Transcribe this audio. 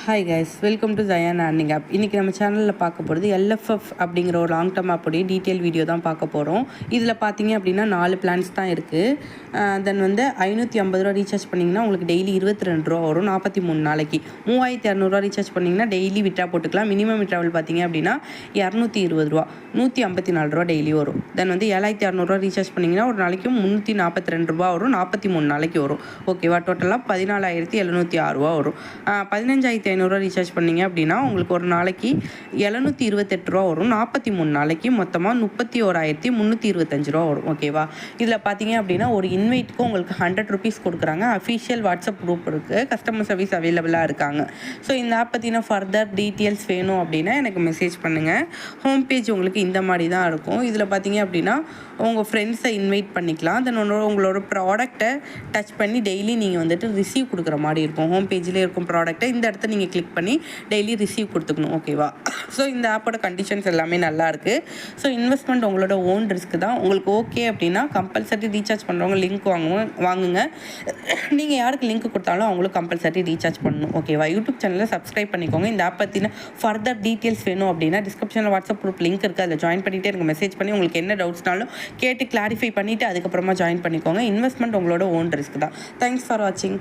Hi guys, welcome to Jayan earning app. இன்றைக்கி நம்ம சேனலில் பார்க்க போகிறது எல்எஃப்எஃப் அப்படிங்கிற ஒரு லாங் டேர்ம் ஆப்போடைய டீட்டெயில் வீடியோ தான் பார்க்க போகிறோம். இதில் பார்த்தீங்க அப்படின்னா 4 பிளான்ஸ் தான் இருக்குது. தென் வந்து 550 ரூபா ரீசார்ஜ் பண்ணிங்கன்னா உங்களுக்கு டெய்லி 22 ரூபா வரும் 43 நாளைக்கு. 3200 ரீசார்ஜ் பண்ணிங்கன்னா டெய்லி விட்ரா போட்டுக்கலாம். மினிமம் விட்ராவல் பார்த்தீங்க அப்படின்னா 220 ரூபா, 154 ரூபா டெய்லி வரும். தென் வந்து 7600 ரீசார்ஜ் பண்ணிங்கன்னா ஒரு நாளைக்கு 342 ரூபா வரும், 43 நாளைக்கு வரும். ஓகேவா? டோட்டலாக 14706 ரூபா வரும். 15500 ரீசார்ஜ் பண்ணிங்க அப்படின்னா உங்களுக்கு ஒரு நாளைக்கு 728 ரூபா வரும், 43 நாளைக்கு மொத்தமாக 31325 ரூபா வரும். ஓகேவா? இதில் பார்த்தீங்க அப்படின்னா ஒரு இன்வைட்டுக்கு உங்களுக்கு 100 ருபீஸ் கொடுக்குறாங்க. அஃபிஷியல் வாட்ஸ்அப் குரூப் இருக்குது, கஸ்டமர் சர்வீஸ் அவைலபிளாக இருக்காங்க. ஸோ இந்த ஆப் பற்றின ஃபர்தர் டீட்டெயில்ஸ் வேணும் அப்படின்னா எனக்கு மெசேஜ் பண்ணுங்கள். ஹோம் பேஜ் உங்களுக்கு இந்த மாதிரி தான் இருக்கும். இதில் பார்த்தீங்க அப்படின்னா உங்கள் ஃப்ரெண்ட்ஸை இன்வைட் பண்ணிக்கலாம். தென் உங்களோட ப்ராடக்ட்டை டச் பண்ணி டெய்லி நீங்கள் வந்துட்டு ரிசீவ் கொடுக்குற மாதிரி இருக்கும். ஹோம் பேஜ்லேயே இருக்கும் ப்ராடக்ட்டை இந்த இடத்த நீங்கள் கிளிக் பண்ணி டெய்லி ரிசீவ் கொடுத்துக்கணும். ஓகேவா? ஸோ இந்த ஆப்போட கண்டிஷன்ஸ் எல்லாமே நல்லாயிருக்கு. ஸோ இன்வெஸ்ட்மெண்ட் உங்களோட ஓன் ரிஸ்க் தான். உங்களுக்கு ஓகே அப்படின்னா கம்பல்சரி ரீசார்ஜ் பண்ணுறவங்க லிங்க் வாங்குங்க. நீங்கள் யாருக்கு லிங்க் கொடுத்தாலும் அவங்களுக்கு கம்பல்சரி ரீசார்ஜ் பண்ணணும். ஓகேவா? யூடியூப் சேனலை சப்ஸ்கிரைப் பண்ணிக்கோங்க. இந்த ஆப் பற்றின ஃபர்தர் டீட்டெயில்ஸ் வேணும் அப்படின்னா டிஸ்கிரிப்ஷனில் வாட்ஸ்அப் குரூப் லிங்க் இருக்குது, அதில் ஜாயின் பண்ணிவிட்டு எனக்கு மெசேஜ் பண்ணி உங்களுக்கு என்ன டவுட்ஸ்னாலும் கேட்டு கிளாரிஃபை பண்ணிவிட்டு அதுக்கப்புறமா ஜாயின் பண்ணிக்கோங்க. இன்வெஸ்ட்மெண்ட் உங்களோட ஓன் ரிஸ்க் தான். தேங்க்ஸ் ஃபார் வாட்சிங்.